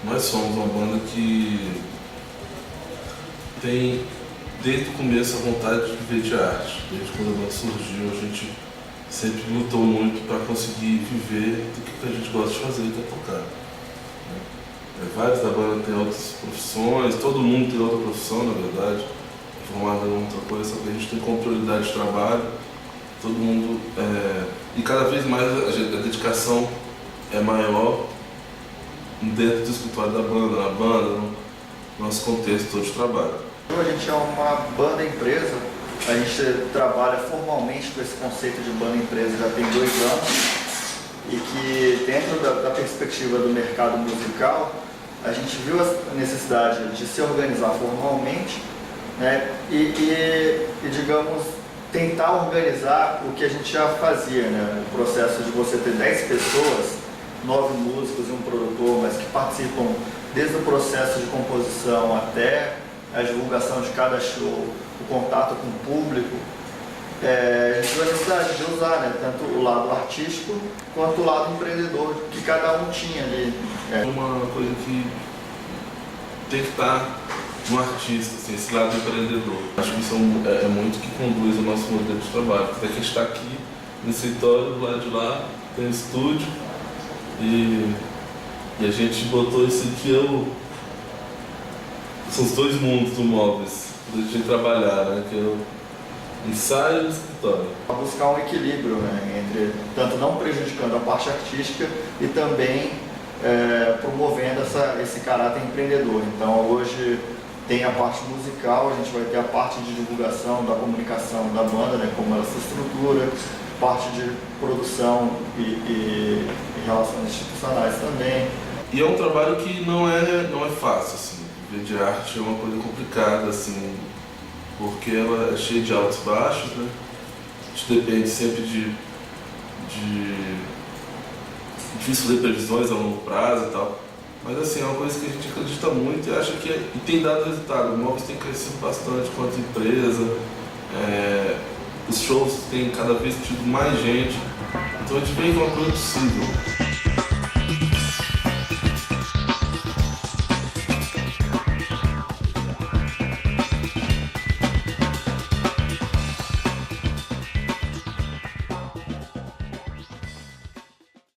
Nós somos uma banda que tem desde o começo a vontade de viver de arte. Desde quando a banda surgiu, a gente sempre lutou muito para conseguir viver do que a gente gosta de fazer, que é tocar. Vários da banda têm outras profissões, todo mundo tem outra profissão, na verdade, formada em outra coisa, só que a gente tem como prioridade de trabalho, todo mundo, e cada vez mais a dedicação é maior dentro do escritório da banda, na banda, no nosso contexto todo de trabalho. A gente é uma banda-empresa, a gente trabalha formalmente com esse conceito de banda-empresa já tem 2 anos e que dentro da perspectiva do mercado musical, a gente viu a necessidade de se organizar formalmente, né, e digamos, tentar organizar o que a gente já fazia, né, o processo de você ter 10 pessoas, 9 músicos e um produtor, mas que participam desde o processo de composição até a divulgação de cada show, o contato com o público. A gente viu a necessidade de usar, né, tanto o lado artístico quanto o lado empreendedor que cada um tinha ali. Uma coisa que tem que estar no artista, assim, esse lado empreendedor. Acho que isso é muito que conduz o nosso modelo de trabalho. Até que a gente está aqui no escritório, do lado de lá, tem um estúdio e a gente botou isso aqui, são os 2 mundos do Móveis, da gente trabalhar, né, que é o ensaio e o escritório. Buscar um equilíbrio, né, entre tanto não prejudicando a parte artística e também promovendo esse caráter empreendedor. Então hoje tem a parte musical, a gente vai ter a parte de divulgação, da comunicação da banda, né, como ela se estrutura, parte de produção e relações institucionais também. E é um trabalho que não é fácil, assim. Viver de arte é uma coisa complicada, assim, porque ela é cheia de altos e baixos, né? A gente depende sempre de difícil ler previsões a longo prazo e tal. Mas assim, é uma coisa que a gente acredita muito e acha que e tem dado resultado. O Móveis tem crescido bastante quanto empresa, os shows têm cada vez tido mais gente, então a gente vê que é uma coisa possível.